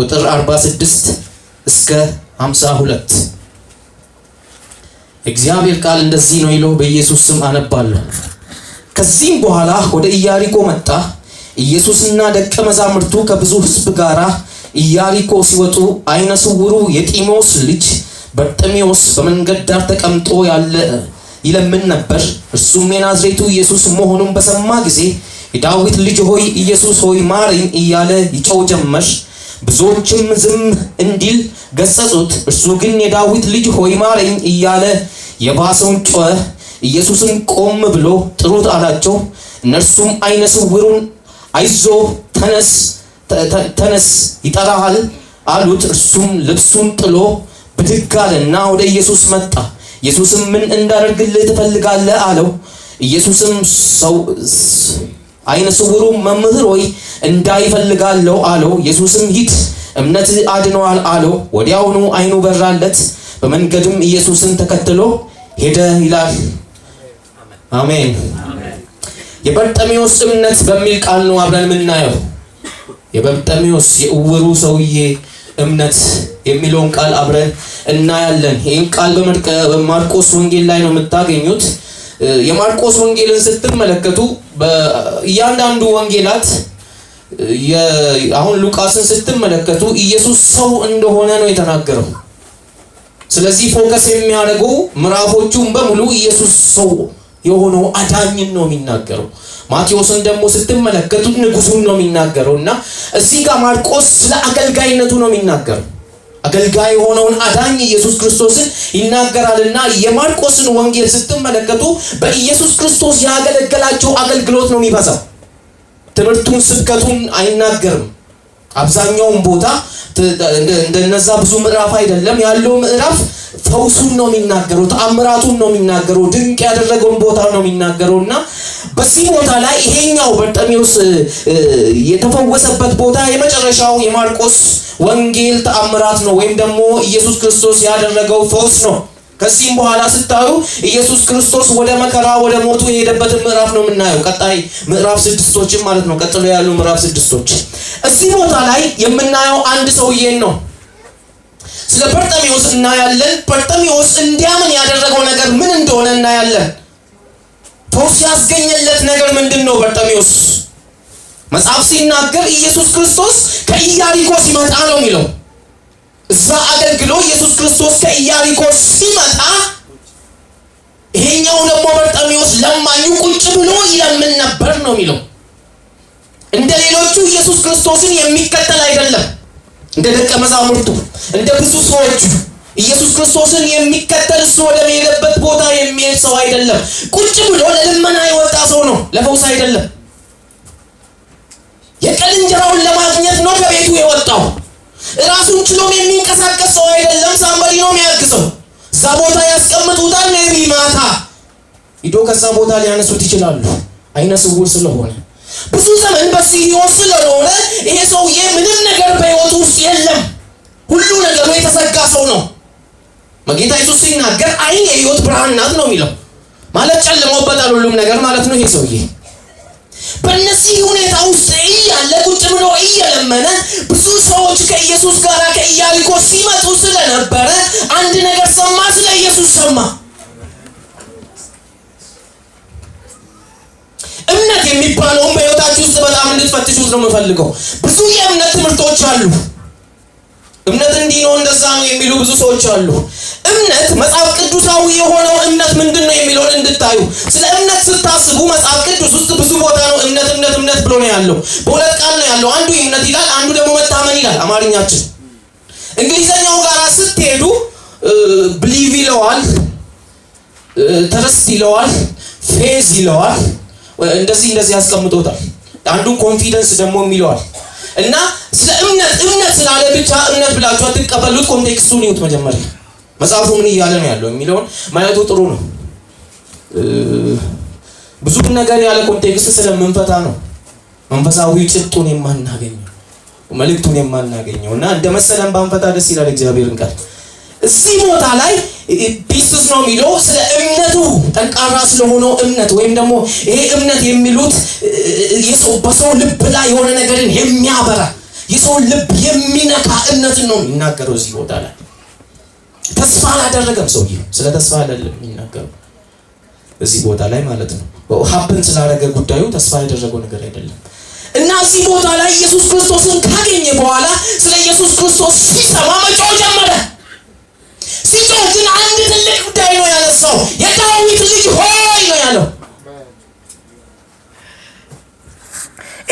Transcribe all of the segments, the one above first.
ቁጥር 46 እስከ 52 እግዚአብሔር ቃል እንደዚህ ነው ይለው በኢየሱስ ስም አነባለሁ። ከዚህም በኋላ ወደ ኢያሪኮ መጣ። ኢየሱስና ደቀ መዛሙርቱ ከብዙ ሕዝብ ጋር ኢያሪኮ ሲወጡ አይነ ስውሩ የጢሞስ ልጅ በርጤሜዎስ በመንገድ ዳር ተቀምጦ ይለምን ነበር። እርሱም የናዝሬቱ ኢየሱስ መሆኑን በሰማ ጊዜ የዳዊት ልጅ ሆይ ኢየሱስ ሆይ ማረኝ እያለ ይጮህ ጀመር። ብዙዎችም ዝም እንዲል ገሰጹት። እርሱ ግን የዳዊት ልጅ ሆይ ማረኝ እያለ የባሰውን ጮኸ። ኢየሱስም ቆም ብሎ ጥሩት አላቸው። እነርሱም አይነ ስውሩን አይዞህ ተነስ ይጠራሃል አሉት። እርሱም ልብሱን ጥሎ ብድግ አለና ወደ ኢየሱስ መጣ። ኢየሱስም ምን እንዳደርግልህ ትፈልጋለህ አለው። ኢየሱስም አይነ ስውሩ መምህር ሆይ እንዳይ እፈልጋለሁ አለው። ኢየሱስም ሂድ እምነትህ አድኖሃል አለው። ወዲያውኑ አይኑ በራለት። በመንገድም ኢየሱስን ተከትሎ ሄደ ይላል። አሜን። የበርጤሜዎስ እምነት በሚል ቃል ነው አብረን የምናየው። የበርጤሜዎስ የዕውሩ ሰውዬ እምነት የሚለውን ቃል አብረን እናያለን። ይህን ቃል በማርቆስ ወንጌል ላይ ነው የምታገኙት። የማርቆስ ወንጌልን ስትመለከቱ በእያንዳንዱ ወንጌላት አሁን ሉቃስን ስትመለከቱ ኢየሱስ ሰው እንደሆነ ነው የተናገረው። ስለዚህ ፎከስ የሚያደርገው ምዕራፎቹን በሙሉ ኢየሱስ ሰው የሆነው አዳኝን ነው የሚናገረው። ማቴዎስን ደግሞ ስትመለከቱት ንጉሱን ነው የሚናገረው እና እዚህ ጋር ማርቆስ ስለ አገልጋይነቱ ነው የሚናገረው። አገልጋይ የሆነውን አዳኝ ኢየሱስ ክርስቶስን ይናገራልና የማርቆስን ወንጌል ስትመለከቱ በኢየሱስ ክርስቶስ ያገለገላቸው አገልግሎት ነው የሚበዛው። ትምህርቱን ስብከቱን አይናገርም። አብዛኛውን ቦታ እንደነዛ ብዙ ምዕራፍ አይደለም ያለው። ምዕራፍ ፈውሱን ነው የሚናገረው፣ ተአምራቱን ነው የሚናገረው፣ ድንቅ ያደረገውን ቦታ ነው የሚናገረውና በዚህ ቦታ ላይ ይሄኛው በርጤሜዎስ የተፈወሰበት ቦታ የመጨረሻው የማርቆስ ወንጌል ተአምራት ነው ወይም ደግሞ ኢየሱስ ክርስቶስ ያደረገው ፈውስ ነው። ከዚህም በኋላ ስታዩ ኢየሱስ ክርስቶስ ወደ መከራ ወደ ሞቱ የሄደበትን ምዕራፍ ነው የምናየው። ቀጣይ ምዕራፍ 6 ማለት ነው። ቀጥሎ ያሉ ምዕራፍ 6 እዚህ ቦታ ላይ የምናየው አንድ ሰውዬን ነው። ስለ በርጤሜዎስ እናያለን። በርጤሜዎስ እንዲያምን ያደረገው ነገር ምን እንደሆነ እናያለን። ፈውስ ያስገኘለት ነገር ምንድነው? በርጤሜዎስ መጽሐፍ ሲናገር ኢየሱስ ክርስቶስ ከኢያሪኮ ሲመጣ ነው የሚለው። እዛ አገልግሎ ኢየሱስ ክርስቶስ ከኢያሪኮ ሲመጣ ይሄኛው ደግሞ በርጤሜዎስ ለማኙ ቁጭ ብሎ ይለምን ነበር ነው የሚለው። እንደ ሌሎቹ ኢየሱስ ክርስቶስን የሚከተል አይደለም። እንደ ደቀ መዛሙርቱ እንደ ብዙ ሰዎች ኢየሱስ ክርስቶስን የሚከተል እሱ ወደ ሄደበት ቦታ የሚሄድ ሰው አይደለም። ቁጭ ብሎ ለልመና የወጣ ሰው ነው፣ ለፈውስ አይደለም። የቀን እንጀራውን ለማግኘት ነው ከቤቱ የወጣው። ራሱን ችሎም የሚንቀሳቀስ ሰው አይደለም። ሳምባዲ ነው የሚያግዘው። እዛ ቦታ ያስቀምጡታል። ነቢ ማታ ሂዶ ከዛ ቦታ ሊያነሱት ይችላሉ፣ አይነ ስውር ስለሆነ። ብዙ ዘመን በዚህ ህይወት ስለሆነ ይሄ ሰውዬ ምንም ነገር በህይወቱ ውስጥ የለም። ሁሉ ነገሩ የተዘጋ ሰው ነው። ጌታ ኢየሱስ ሲናገር አይን የህይወት ብርሃን ናት ነው የሚለው። ማለት ጨልሞበታል ሁሉም ነገር ማለት ነው ይሄ ሰውዬ። በእነዚህ ሁኔታ ውስጥ እያለ ቁጭ ብሎ እየለመነ ብዙ ሰዎች ከኢየሱስ ጋር ከኢያሪኮ ሲመጡ ስለነበረ አንድ ነገር ሰማ። ስለ ኢየሱስ ሰማ። እምነት የሚባለውን በህይወታችሁ ውስጥ በጣም እንድትፈትሹት ነው የምፈልገው። ብዙ የእምነት ትምህርቶች አሉ። እምነት እንዲህ ነው እንደዛ ነው የሚሉ ብዙ ሰዎች አሉ። እምነት መጽሐፍ ቅዱሳዊ የሆነው እምነት ምንድነው የሚለውን እንድታዩ። ስለ እምነት ስታስቡ መጽሐፍ ቅዱስ ውስጥ ብዙ ቦታ ነው እምነት ብሎ ነው ያለው። በሁለት ቃል ነው ያለው። አንዱ እምነት ይላል፣ አንዱ ደግሞ መታመን ይላል አማርኛችን። እንግሊዘኛው ጋር ስትሄዱ believe ይለዋል፣ trust ይለዋል፣ faith ይለዋል። እንደዚህ ያስቀምጦታል። አንዱ ኮንፊደንስ ደግሞ ይለዋል። እና ስለ እምነት ስላለ ብቻ እምነት ብላችሁ አትቀበሉት። ኮንቴክስቱን ይዩት መጀመሪያ። መጽሐፉ ምን እያለ ነው ያለው የሚለውን ማየቱ ጥሩ ነው። ብዙ ነገር ያለ ኮንቴክስት ስለምንፈታ ነው መንፈሳዊ ጭጡን የማናገኘው መልእክቱን የማናገኘው እና እንደመሰለን ባንፈታ ደስ ይላል እግዚአብሔርን ቃል። እዚህ ቦታ ላይ ፒስስ ነው የሚለው ስለ እምነቱ ጠንካራ ስለሆነው እምነት ወይም ደግሞ ይሄ እምነት የሚሉት በሰው ልብ ላይ የሆነ ነገርን የሚያበራ የሰው ልብ የሚነካ እምነት ነው የሚናገረው እዚህ ቦታ ላይ። ተስፋ አላደረገም ሰውዬው። ስለ ተስፋ አይደለም የሚናገረው እዚህ ቦታ ላይ ማለት ነው። ሀፕን ስላደረገ ጉዳዩ ተስፋ ያደረገው ነገር አይደለም። እና እዚህ ቦታ ላይ ኢየሱስ ክርስቶስን ካገኘ በኋላ ስለ ኢየሱስ ክርስቶስ ሲሰማ መጮህ ጀመረ። ሲጮህ ግን አንድ ትልቅ ጉዳይ ነው ያነሳው። የዳዊት ልጅ ሆይ ነው ያለው።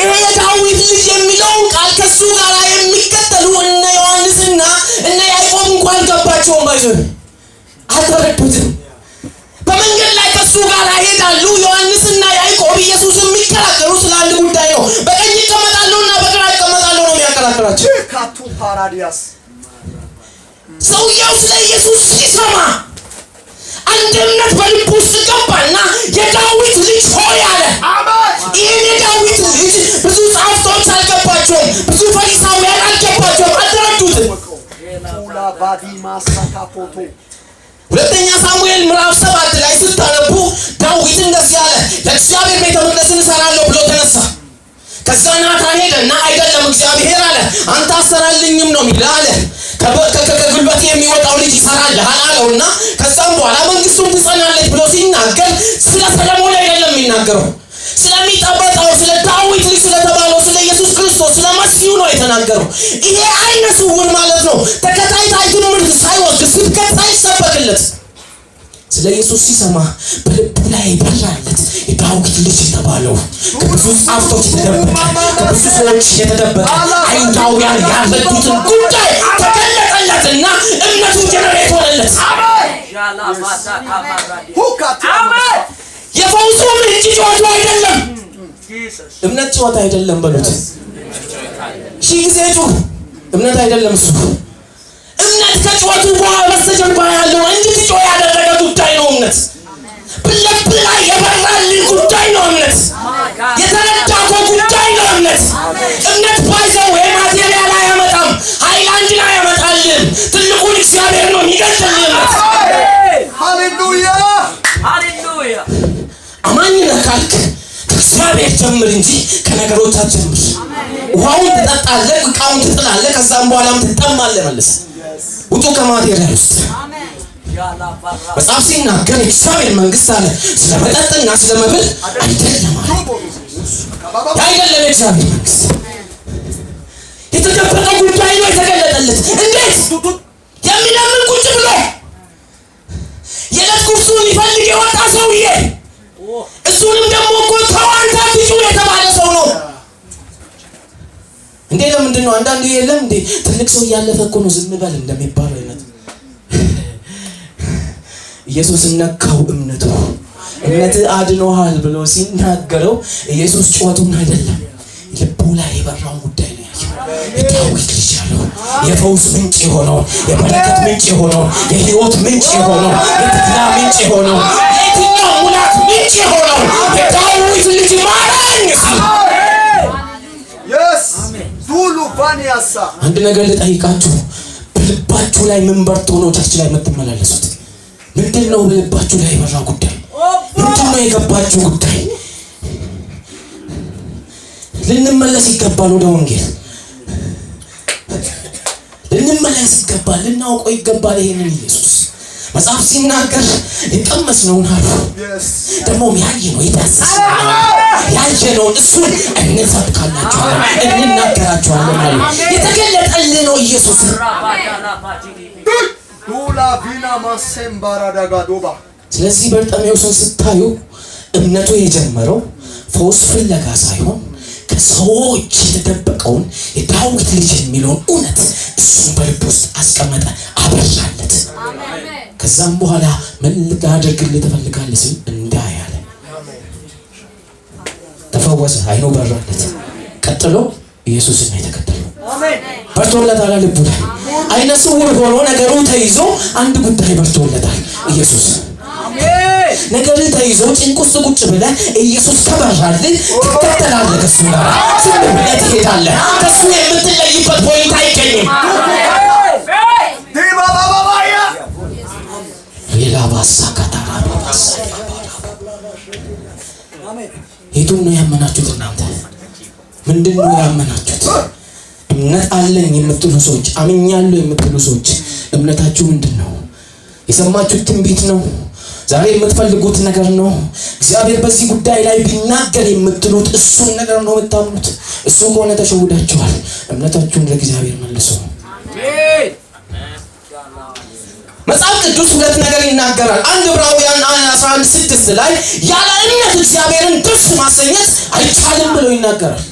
ይሄ የዳዊት ልጅ የሚለው ቃል ከሱ ጋር የሚከተሉ እነ ዮሐንስና እነ ያዕቆብ እንኳን ገባቸውም ባይዘው አልተረዱትም። በመንገድ ላይ ከሱ ጋር ይሄዳሉ። ዮሐንስና ያዕቆብ ኢየሱስ የሚከራከሩ ስለ አንድ ጉዳይ ነው። በቀኝ ይቀመጣሉና በግራ ይቀመጣሉ ነው የሚያከራክራቸው። ካቱ ፓራዲያስ ሰውየው ስለ ኢየሱስ ሲሰማ አንድ እምነት በልቡ ውስጥ ገባና የዳዊት ልጅ ሆይ አለ። ይህን የዳዊት ልጅ ብዙ ጸሐፍቶች አልገባቸውም፣ ብዙ ፈሪሳውያን አልገባቸውም፣ አልተረዱትም። ሁለተኛ ሳሙኤል ምዕራፍ 7 ላይ ስታነቡ ዳዊት እንደዚህ አለ፣ ለእግዚአብሔር ቤተ መቅደስን እሰራለሁ ብሎ ተነሳ። ከዛ ናታን ሄደና አይደለም እግዚአብሔር አለ አንተ አሰራልኝም ነው የሚል አለ። ከጉልበት የሚወጣው ልጅ ይሰራልሃል አለውና ከዛም በኋላ መንግስቱን ትጸናለች ብሎ ሲናገር ስለ ሰለሞን አይደለም የሚናገረው፣ ስለሚጠበቀው ስለ ዳዊት ልጅ ስለተባለው ስለ ኢየሱስ ክርስቶስ ስለ መሲሁ ነው የተናገረው። ይሄ አይነ ስውር ማለት ነው ተከታታይ ትምህርት ሳይወስድ ስብከት ሳይሰበክለት ስለ ኢየሱስ ሲሰማ በልቡ ላይ በራለት። የዳዊት ልጅ የተባለው ከብዙ ጸሐፍቶች የተደበቀ ከብዙ ሰዎች የተደበቀ አይሁዳውያን ያልረዱትን ጉዳይ ተገለጠለትና እምነቱ ጀነሬት ሆነለት። የፈውሱ ምንጭ ጨዋታ አይደለም፣ እምነት ጨዋታ አይደለም በሉት። ሺህ ጊዜ ጩህ፣ እምነት አይደለም እሱ። እምነት ከጨዋቱ በስተጀርባ ያለው እንድትጮህ ያደረገ ጉዳይ ነው። እምነት በልብ ላይ የበራልህ ጉዳይ ነው። እምነት የተረዳኸው ጉዳይ ነው። እምነት ባይዘው የማቴሪያል አያመጣም፣ ሃይላንድ ላይ ያመጣልህ። ትልቁን እግዚአብሔር ነው የሚገልጥልህ እምነት። ሃሌሉያ ሃሌሉያ። አማኝ ነህ ካልክ ከእግዚአብሔር ጀምር እንጂ ከነገሮች አትጀምር። ውሃውን ትጠጣለህ፣ ዕቃውን ትጥላለህ፣ ከዛም በኋላም ትጠማለህ። መልስ ውጡ ከማቴሪያል ውስጥ። መጽሐፍ ሲናገር የእግዚአብሔር መንግስት አለ ስለ መጠጥና ስለ መብል አይደለም አለ። አይደለም የእግዚአብሔር መንግስት የተደበቀ ጉዳይ ነው የተገለጠለት። እንዴት የሚለምን ቁጭ ብሎ የዕለት ጉርሱን ሊፈልግ የወጣ ሰውዬ እሱንም ደግሞ እኮ ተዋንታ ልጁ የተባለ ሰው ነው እንዴ? ለምንድን ነው አንዳንዱ የለም እንዴ ትልቅ ሰው እያለፈ እኮ ነው ዝም በል እንደሚባለው አይነት። ኢየሱስ ነካው እምነቱ። እምነት አድኖሃል ብሎ ሲናገረው ኢየሱስ ጩኸቱን አይደለም ልቡ ላይ የበራውን ጉዳይ ነው ያየው። የዳዊት ልጅ ያለው የፈውስ ምንጭ የሆነው የበረከት ምንጭ የሆነው የህይወት ምንጭ የሆነው የትግላ ምንጭ የሆነው የትኛው ሙላት ምንጭ የሆነው የዳዊት ልጅ ማረኝ ሲል ዱሉ ቫኒያሳ አንድ ነገር ልጠይቃችሁ። በልባችሁ ላይ ምን በርቶ ነው ቸርች ላይ የምትመላለሱት? ምንድን ነው በልባችሁ ላይ የበራ ጉዳይ? ምንድን ነው የገባችሁ ጉዳይ? ልንመለስ ይገባል። ወደ ወንጌል ልንመለስ ይገባል። ልናውቀው ይገባል። ይሄንን ኢየሱስ መጽሐፍ ሲናገር የቀመስነውን አሉ ደግሞ ያየነው የዳሰስነው ያየነውን እሱን እንሰብካላችኋለን እንናገራችኋለን አሉ። የተገለጠልን ነው ኢየሱስ። ዱላ ቪና ማሰምባራ ዳጋዶባ። ስለዚህ በርጤሜዎስን ስታዩ እምነቱ የጀመረው ፈውስ ፍለጋ ሳይሆን ከሰዎች የተደበቀውን የዳዊት ልጅ የሚለውን እውነት እሱን በልብ ውስጥ አስቀመጠ፣ አበራለት። ከዛም በኋላ ምን ላደርግልህ ትፈልጋለህ ሲል እንዳያለ ተፈወሰ፣ አይኑ በራለት። ቀጥሎ ኢየሱስን ነው የተከተለው። በርቶለታል ልቡ ላይ። አይነ ስውር ሆኖ ነገሩ ተይዞ አንድ ጉዳይ በርቶለታል ኢየሱስ። ነገር ተይዞ ጭንቅ ውስጥ ቁጭ ብለህ ኢየሱስ ከበራልህ ትከተላለህ። ከሱ ጋር ዝም ብለህ ትሄዳለህ። ከሱ የምትለይበት ፖይንት አይገኝም። ሌላ ባሳ ካታራ ባሳ የቱን ነው ያመናችሁት እናንተ? ምንድን ነው ያመናችሁት? እምነት አለኝ የምትሉ ሰዎች አምኛለሁ የምትሉ ሰዎች እምነታችሁ ምንድነው? የሰማችሁት ትንቢት ነው? ዛሬ የምትፈልጉት ነገር ነው? እግዚአብሔር በዚህ ጉዳይ ላይ ቢናገር የምትሉት እሱን ነገር ነው የምታምኑት? እሱ ከሆነ ተሸውዳችኋል። እምነታችሁን ለእግዚአብሔር መልሱ። አሜን። መጽሐፍ ቅዱስ ሁለት ነገር ይናገራል። አንድ ዕብራውያን 11:6 ላይ ያለ እምነት እግዚአብሔርን ደስ ማሰኘት አይቻልም ብሎ ይናገራል።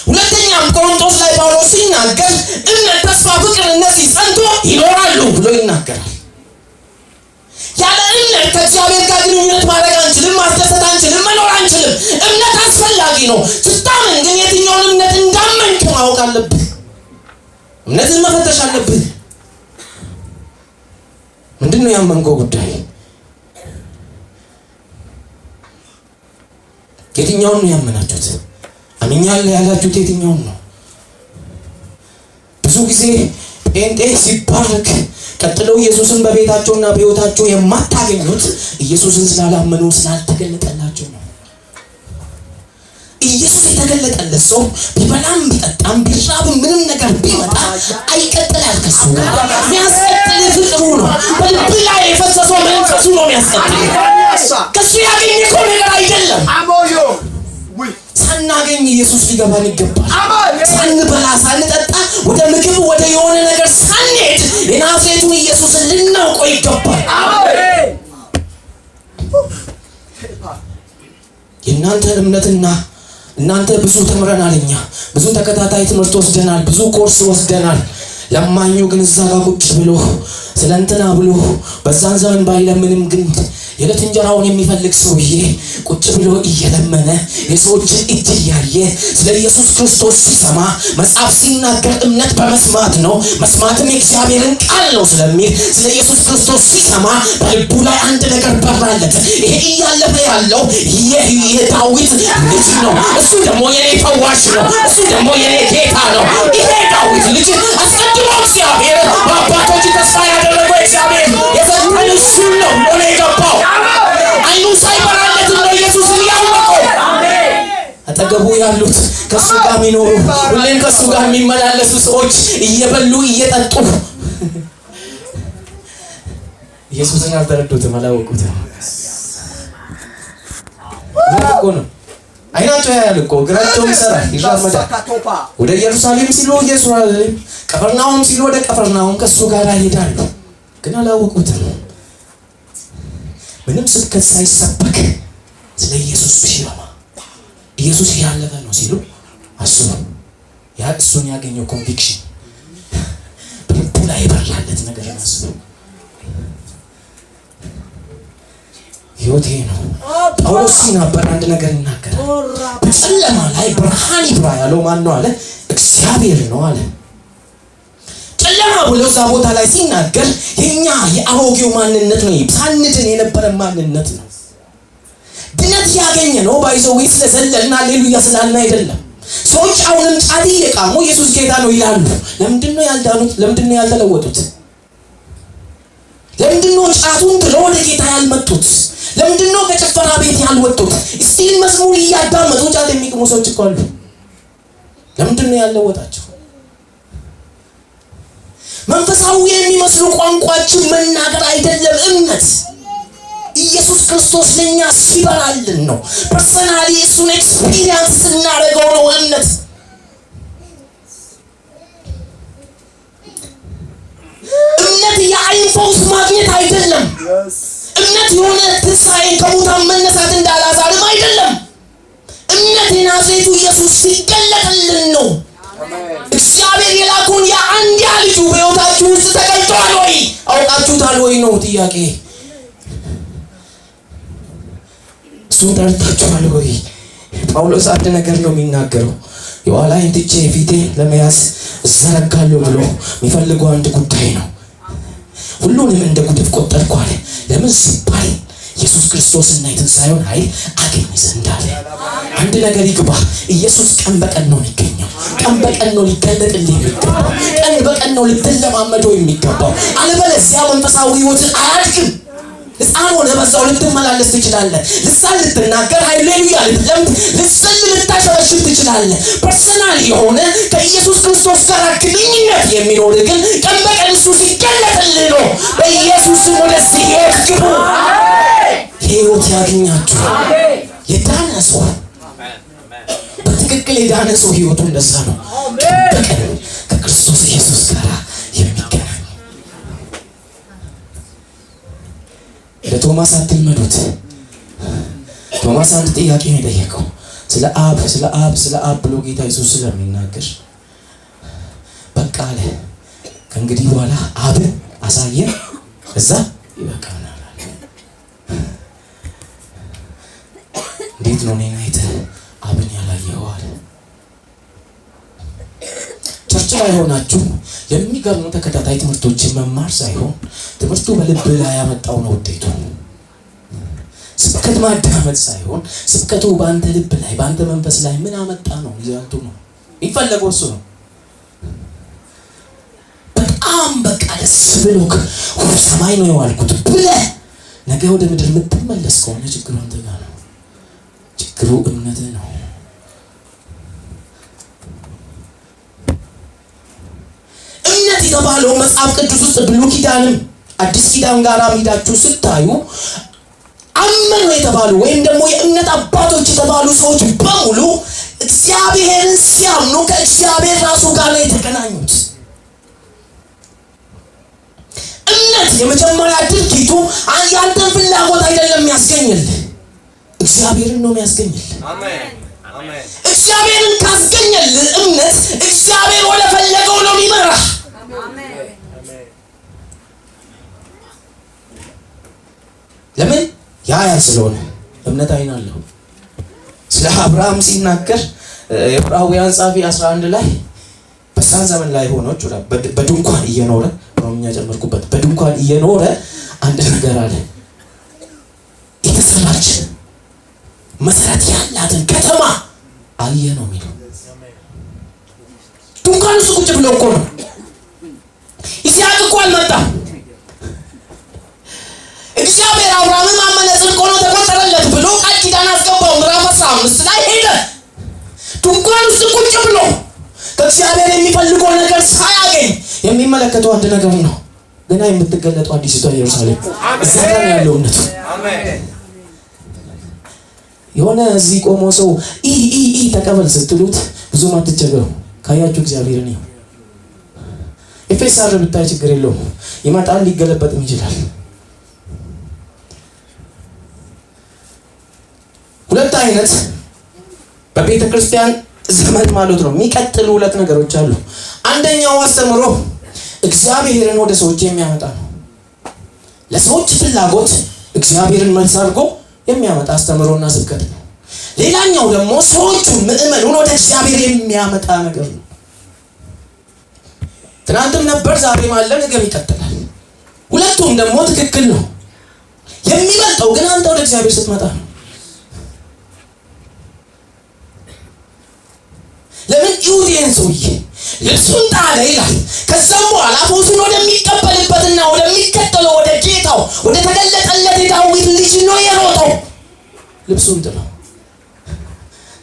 ሁለተኛም ቆሮንቶስ ላይ ጳውሎስ ሲናገር እምነት፣ ተስፋ፣ ፍቅር እነዚህ ጸንቶ ይኖራሉ ብሎ ይናገራል። ያለ እምነት ከእግዚአብሔር ጋር ግንኙነት ማድረግ አንችልም፣ ማስደሰት አንችልም፣ መኖር አንችልም። እምነት አስፈላጊ ነው። ስታምን ግን የትኛውን እምነት እንዳመንክ ማወቅ አለብህ። እምነትን መፈተሽ አለብህ። ምንድነው ያመንከው ጉዳይ? የትኛውን ነው ያመናችሁት? አምኛለሁ ያላችሁት የትኛውን ነው? ብዙ ጊዜ ጴንጤ ሲባረክ ቀጥለው ኢየሱስን በቤታቸውና በሕይወታቸው የማታገኙት ኢየሱስን ስላላመኑ ስላልተገለጠላቸው ነው። ኢየሱስ የተገለጠለት ሰው ቢበላም ቢጠጣም ቢራብም ምንም ነገር ቢመጣ አይቀጥላል። ከሱ ጋር የሚያስቀጥል ፍቅሩ ነው። በልብ ላይ የፈሰሰው መንፈሱ ነው የሚያስቀጥል። ከሱ ያገኘከው ነገር አይደለም። ሳናገኝ ኢየሱስ ሊገባን ይገባል። ሳንበላ ሳንጠጣ ወደ ምግብ ወደ የሆነ ነገር ሳንሄድ የናዝሬቱን ኢየሱስን ልናውቀው ይገባል። የእናንተ እምነትና እናንተ ብዙ ተምረናል። እኛ ብዙ ተከታታይ ትምህርት ወስደናል፣ ብዙ ኮርስ ወስደናል። ለማኙ ግን እዛ ጋር ቁጭ ብሎ ስለንተና ብሎ በዛን ዘመን ባይለምንም ግን የዕለት እንጀራውን የሚፈልግ ሰውዬ ቁጭ ብሎ እየለመነ የሰዎችን እጅ እያየ ስለ ኢየሱስ ክርስቶስ ሲሰማ መጽሐፍ ሲናገር እምነት በመስማት ነው፣ መስማትም የእግዚአብሔርን ቃል ነው ስለሚል ስለ ኢየሱስ ክርስቶስ ሲሰማ በልቡ ላይ አንድ ነገር በራለት። ይሄ እያለፈ ያለው የዳዊት ልጅ ነው፣ እሱ ደግሞ የኔ ፈዋሽ ነው፣ እሱ ደግሞ የኔ ጌታ ነው። ይሄ ዳዊት ልጅ አስቀድሞ እግዚአብሔር በአባቶች ተስፋ ያደረገው እግዚአብሔር የሰጠን እሱ ነው ብሎ የገባው አይኑ ሳይበራለት ነው ኢየሱስን ያወቀው። አጠገቡ ያሉት ከሱ ጋር የሚኖሩ ሁሌም ከሱ ጋር የሚመላለሱ ሰዎች እየበሉ እየጠጡ ኢየሱስን አልተረዱትም፣ አላወቁትም። እኮ ነው አይናቸው ያያል እኮ እግራቸውም ይሰራል፣ ይራመዳል። ወደ ኢየሩሳሌም ሲሉ ኢየሩሳሌም፣ ቀፈርናሆም ሲሉ ወደ ቀፈርናሆም ከሱ ጋር ይሄዳሉ፣ ግን አላወቁትም። ምንም ስብከት ሳይሰበክ ስለ ኢየሱስ ሲሰማ ኢየሱስ ያለፈ ነው ሲሉ አስቡ። ያ እሱን ያገኘው ኮንቪክሽን በልቡ ላይ የበራለት ነገር አስቡ። ሕይወቴ ነው። ጳውሎስ ሲናገር አንድ ነገር ይናገራል። በጨለማ ላይ ብርሃን ይብራ ያለው ማን ነው አለ? እግዚአብሔር ነው አለ። ጨለማ ብሎ እዛ ቦታ ላይ ሲናገር የኛ የአሮጌው ማንነት ነው፣ ሳንድን የነበረ ማንነት ነው። ድነት ያገኘ ነው ባይዘው ስለዘለልና ሃሌሉያ ስላልን አይደለም። ሰዎች አሁንም ጫት እየቃሙ ኢየሱስ ጌታ ነው ይላሉ። ለምንድነው ያልዳኑት? ለምንድነው ያልተለወጡት? ለምንድነው ጫቱን ጥለው ወደ ጌታ ያልመጡት? ለምንድነው ከጭፈራ ቤት ያልወጡት? እስቲል መዝሙር እያዳመጡ ጫት የሚቅሙ ሰዎች እኮ አሉ። ለምንድነው ያልለወጣቸው? መንፈሳዊ የሚመስሉ ቋንቋችን መናገር አይደለም እምነት። ኢየሱስ ክርስቶስ ለኛ ሲበራልን ነው። ፐርሰናሊ እሱን ኤክስፒሪየንስ ስናደርገው ነው እምነት። እምነት የዓይን ፈውስ ማግኘት አይደለም። እምነት የሆነ ትንሣኤ ከሙታን መነሳት እንዳላዛርም አይደለም። እምነት የናዝሬቱ ኢየሱስ ሲገለጥልን ነው። እግዚአብሔር የላከውን የአንድያ ልጁ በሕይወታችሁ ውስጥ ተገልጧል ወይ? አውቃችሁታል ወይ ነው ጥያቄ። እሱን ተረድታችኋል ወይ? ጳውሎስ አንድ ነገር ነው የሚናገረው። የኋላዬን ትቼ ፊቴን ለመያዝ እዘረጋለሁ ብሎ የሚፈልገው አንድ ጉዳይ ነው። ሁሉንም እንደ ጉድፍ ቆጠርኩ አለ። ለምን ሲባል ኢየሱስ ክርስቶስና የትንሣኤውን ኃይል አገኝ ዘንድ አለ። አንድ ነገር ይግባ። ኢየሱስ ቀን በቀን ነው የሚገኘው። ቀን በቀን ነው ሊገለጥልህ የሚገባው። ቀን በቀን ነው ልትለማመደው የሚገባው። አለበለዚያ መንፈሳዊ ሕይወት አያድግም። ሕፃን ሆነ በዛው ልትመላለስ ትችላለህ። ልሳን ልትናገር ሃሌሉያ ልትለምድ ልትዘል ልታሸበሽብ ትችላለህ። ፐርሰናል የሆነ ከኢየሱስ ክርስቶስ ጋር ግንኙነት የሚኖር ግን ቀን በቀን እሱ ሲገለጥልህ ነው። በኢየሱስ ስም ወደዚህ ሕይወት ግቡ። ሕይወት ያገኛችሁ የዳነ ሰው በትክክል የዳነ ሰው ሕይወቱ እንደዛ ነው። ቀን በቀን ከክርስቶስ ኢየሱስ ጋር የሚገናኝ ለቶማስ አትልመዱት። ቶማስ አንድ ጥያቄ ነው የጠየቀው ስለ አብ ብሎ ጌታ ኢየሱስ ስለሚናገር በቃ አለ ከእንግዲህ በኋላ አብን አሳየን እዛ ይበቃናል። እንዴት ነው እኔን አይተህ አብን ያላየኸው አለ። ቸርች ላይ ሆናችሁ የሚገርሙ ተከታታይ ትምህርቶችን መማር ሳይሆን ትምህርቱ በልብ ላይ ያመጣው ነው ውጤቱ። ስብከት ማዳመጥ ሳይሆን ስብከቱ በአንተ ልብ ላይ በአንተ መንፈስ ላይ ምን አመጣ ነው ሪዛልቱ ነው የሚፈለገው እሱ ነው። በጣም በቃ ደስ ብሎክ ሰማይ ነው የዋልኩት ብለህ ነገ ወደ ምድር የምትመለስ ከሆነ ችግሩ አንተ ጋር ነው። ችግሩ እምነትህ ነው። እምነት የተባለው መጽሐፍ ቅዱስ ውስጥ ብሉይ ኪዳንም አዲስ ኪዳን ጋር ሄዳችሁ ስታዩ አመኑ የተባሉ ወይም ደግሞ የእምነት አባቶች የተባሉ ሰዎች በሙሉ እግዚአብሔርን ሲያምኑ ከእግዚአብሔር ራሱ ጋር ነው የተገናኙት። እምነት የመጀመሪያ ድርጊቱ ያንተን ፍላጎት አይደለም የሚያስገኝልህ፣ እግዚአብሔርን ነው የሚያስገኝልህ። አሜን አሜን። እግዚአብሔርን ካስገኘልህ እምነት እግዚአብሔር ወደ ፈለገው ነው የሚመራህ። አሜን። ለምን ያ ስለሆነ እምነት አይን አለው። ስለ አብርሃም ሲናገር የዕብራውያን ጻፊ 11 ላይ በሳን ዘመን ላይ ሆኖ በድንኳን እየኖረ ሮምኛ ጨመርኩበት በድንኳን እየኖረ አንድ ነገር አለ። የተሰራች መሰረት ያላትን ከተማ አየ ነው የሚለው። ድንኳን ውስጥ ቁጭ ብሎ እኮ ነው። ይስሐቅ እኮ አልመጣም። እግዚአብሔር አብርሃምን አመነ ጽድቅ ሆኖ ተቆጠረለት ብሎ ቃል ኪዳን አስገባው። ምዕራፍ 15 ላይ ሄደ። ድንኳን ውስጥ ቁጭ ብሎ ከእግዚአብሔር የሚፈልገው ነገር ሳያገኝ የሚመለከተው አንድ ነገር ነው። ገና የምትገለጠው አዲስቷ ኢየሩሳሌም እዛ ጋር ያለው እምነቱ። አሜን። የሆነ እዚህ ቆሞ ሰው ተቀበል ስትሉት ብዙም አትቸገሩ። ካያችሁ እግዚአብሔርን ነው። ኤፌሳር ብታይ ችግር የለውም ይመጣል፣ ሊገለበጥም ይችላል። ሁለት አይነት በቤተ ክርስቲያን ዘመን ማለት ነው የሚቀጥሉ ሁለት ነገሮች አሉ። አንደኛው አስተምሮ እግዚአብሔርን ወደ ሰዎች የሚያመጣ ነው። ለሰዎች ፍላጎት እግዚአብሔርን መልስ አድርጎ የሚያመጣ አስተምሮና ስብከት ነው። ሌላኛው ደግሞ ሰዎቹን ምእመኑን ወደ እግዚአብሔር የሚያመጣ ነገር ነው። ትናንትም ነበር፣ ዛሬም አለ፣ ነገም ይቀጥላል። ሁለቱም ደግሞ ትክክል ነው። የሚመጣው ግን አንተ ወደ እግዚአብሔር ስትመጣ ነው። ለምን ይሁዲን ሰውዬ ልብሱን ጣለ ይላል። ከዛም በኋላ ፈውሱን ወደሚቀበልበትና ወደሚከተለው ወደ ጌታው ወደ ተገለጠለት የዳዊት ልጅ ነው የሮጠው። ልብሱን ጥሎ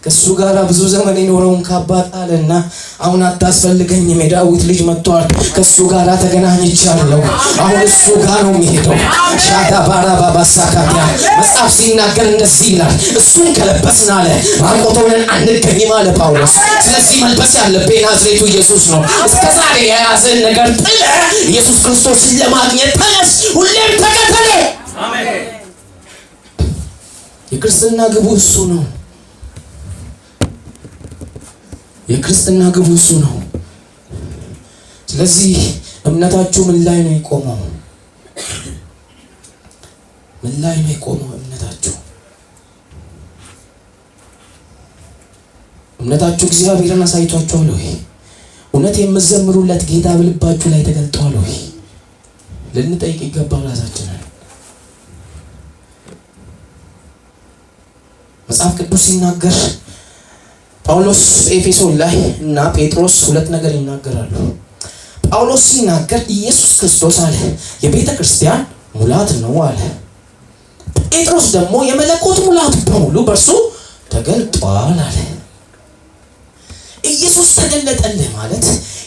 ከሱ ጋር ብዙ ዘመን የኖረውን ካባ ጣለና አሁን አታስፈልገኝም፣ የዳዊት ልጅ መጥቷል፣ ከሱ ጋር ተገናኝቻለሁ፣ አሁን እሱ ጋር ነው የሚሄደው። ሻዳ ባራ ባባሳካቲያ መጽሐፍ ሲናገር እንደዚህ ይላል፣ እሱን ከለበስን አለ ራቆቶንን አንገኝም አለ ጳውሎስ። ስለዚህ መልበስ ያለብህ ናዝሬቱ ኢየሱስ ነው። እስከዛሬ የያዘን ነገር ጥለህ ኢየሱስ ክርስቶስን ለማግኘት ተነስ፣ ሁሌም ተከተለ። አሜን። የክርስትና ግቡ እሱ ነው። የክርስትና ግቡ እሱ ነው። ስለዚህ እምነታችሁ ምን ላይ ነው የቆመው? ምን ላይ ነው የቆመው እምነታችሁ? እምነታችሁ እግዚአብሔርን አሳይቷችኋል ወይ? እውነት የምትዘምሩለት ጌታ በልባችሁ ላይ ተገልጧል ወይ? ልንጠይቅ ይገባል ራሳችንን። መጽሐፍ ቅዱስ ሲናገር ጳውሎስ ኤፌሶን ላይ እና ጴጥሮስ ሁለት ነገር ይናገራሉ። ጳውሎስ ሲናገር ኢየሱስ ክርስቶስ አለ የቤተ ክርስቲያን ሙላት ነው አለ። ጴጥሮስ ደግሞ የመለኮት ሙላት በሙሉ በእርሱ ተገልጧል አለ። ኢየሱስ ተገለጠልህ ማለት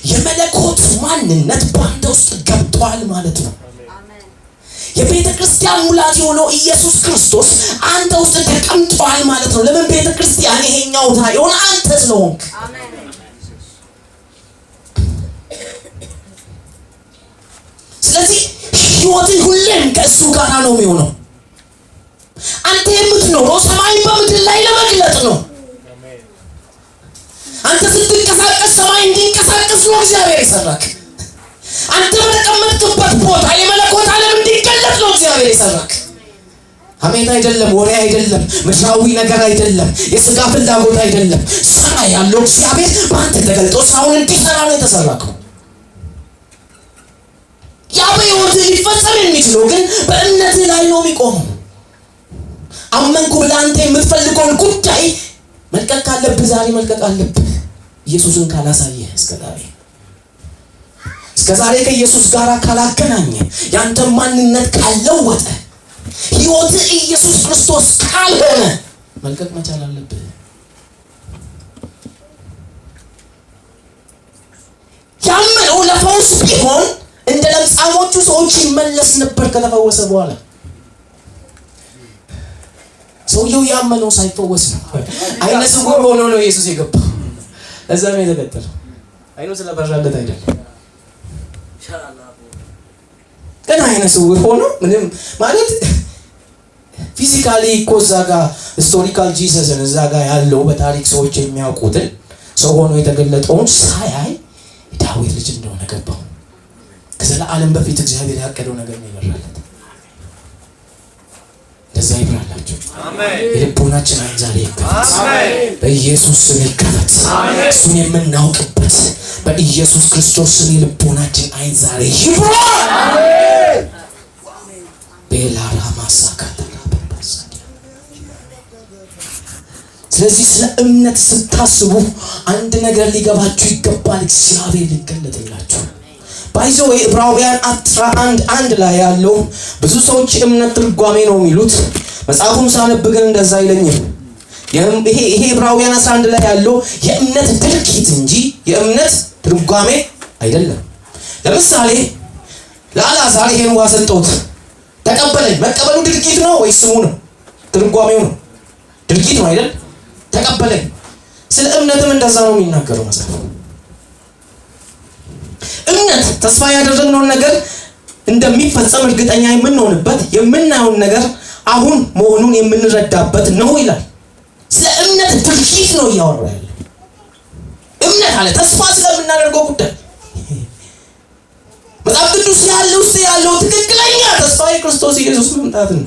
የመለኮት ማንነት ባንተ ውስጥ ገብቷል ማለት ነው። የቤተ ክርስቲያን ሙላት የሆነው ኢየሱስ ክርስቶስ አንተ ውስጥ ተቀምጧል ማለት ነው። ለምን? ቤተ ክርስቲያን ይሄኛው ታየውን አንተ ስለሆንክ። ስለዚህ ህይወትህ ሁሌም ከእሱ ጋር ነው የሚሆነው። አንተ የምትኖረው ሰማይን በምድር ላይ ለመግለጥ ነው። አንተ ስትንቀሳቀስ ሰማይ እንዲንቀሳቀስ ነው እግዚአብሔር የሰራክ። አንተ በተቀመጥክበት ቦታ የመለኮት ዓለም እንዲገለጥ ነው እግዚአብሔር የሰራክ። አሜን። አይደለም፣ ወሬ አይደለም፣ ምድራዊ ነገር አይደለም፣ የሥጋ ፍላጎት አይደለም። ስራ ያለው እግዚአብሔር በአንተ ተገልጦ ስራውን እንዲሰራ ነው የተሰራከው። ያ በሕይወትህ ሊፈጸም የሚችለው ግን በእምነትህ ላይ ነው የሚቆመው። አመንኩ ብለህ አንተ የምትፈልገውን ጉዳይ መልቀቅ ካለብህ ዛሬ መልቀቅ አለብህ። ኢየሱስን ካላሳየህ እስከ ዛሬ ከኢየሱስ ጋር ካላገናኘ ያንተ ማንነት ካልለወጠ ሕይወትህ ኢየሱስ ክርስቶስ ካልሆነ መልቀቅ መቻል አለብህ። ያመነው ለፈውስ ቢሆን እንደ ለምጻሞቹ ሰዎች ይመለስ ነበር ከተፈወሰ በኋላ። ሰውየው ያመነው ሳይፈወስ ነው። አይነ ስውር ሆኖ ነው ኢየሱስ የገባው። እዛ ነው የተከተለው። አይኑ ስለበራለት አይደለም። ግን አይነ ስውር ሆኖ ምንም ማለት ፊዚካሊ እኮ እዛ ጋር ሂስቶሪካል ጂሰስን እዛ ጋር ያለው በታሪክ ሰዎች የሚያውቁትን ሰው ሆኖ የተገለጠውን ሳያይ ዳዊት ልጅ እንደሆነ ገባው። ከዘላለም በፊት እግዚአብሔር ያቀደው ነገር ነው ይበራለት። እንደዛ ይብራላችሁ። አሜን። የልቦናችን አይን ዛሬ ይከፈት። አሜን። በኢየሱስ ስም ይከፈት። አሜን። እሱን የምናውቅበት በኢየሱስ ክርስቶስ ስም የልቦናችን አይን ዛሬ ይብራ። አሜን። ቤላራ ማሳካታ። ስለዚህ ስለ እምነት ስታስቡ አንድ ነገር ሊገባችሁ ይገባል። እግዚአብሔር ሊገለጥላችሁ ባይዘው ዕብራውያን 11:1 ላይ ያለው ብዙ ሰዎች እምነት ትርጓሜ ነው የሚሉት። መጽሐፉን ሳነብ ግን እንደዛ አይለኝም። ይሄ ዕብራውያን 11 ላይ ያለው የእምነት ድርጊት እንጂ የእምነት ትርጓሜ አይደለም። ለምሳሌ ለአልዓዛር ይሄን ውሃ ሰጠሁት ተቀበለኝ። መቀበሉ ድርጊት ነው ወይስ ስሙ ነው? ትርጓሜው ነው። ድርጊት ነው አይደል? ተቀበለኝ። ስለ እምነትም እንደዛ ነው የሚናገረው መጽሐፍ። እምነት ተስፋ ያደረግነውን ነገር እንደሚፈጸም እርግጠኛ የምንሆንበት የምናየውን ነገር አሁን መሆኑን የምንረዳበት ነው ይላል። ስለ እምነት ድርጊት ነው እያወራ ያለው። እምነት አለ ተስፋ ስለምናደርገው ጉዳይ። መጽሐፍ ቅዱስ ያለው ትክክለኛ ተስፋ የክርስቶስ ኢየሱስ መምጣት ነው።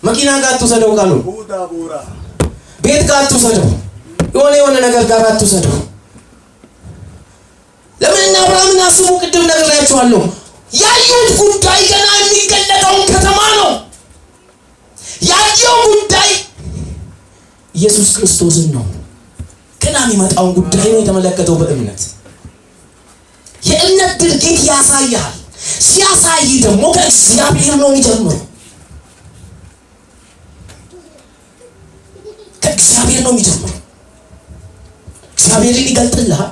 መኪና ጋር አትውሰደው ካሉ ቤት ጋር አትውሰደው፣ የሆነ ነገር ጋር አትውሰደው። ለምን አብርሃምን አስቡ። ቅድም ነግሬያችኋለሁ። ያየው ጉዳይ ገና የሚገለጠውን ከተማ ነው። ያየው ጉዳይ ኢየሱስ ክርስቶስን ነው። ገና የሚመጣውን ጉዳይ ነው የተመለከተው በእምነት። የእምነት ድርጊት ያሳያል። ሲያሳይ ደግሞ ከእግዚአብሔር ነው የሚጀምረው። ከእግዚአብሔር ነው የሚጀምረው። እግዚአብሔርን ይገልጥልሃል።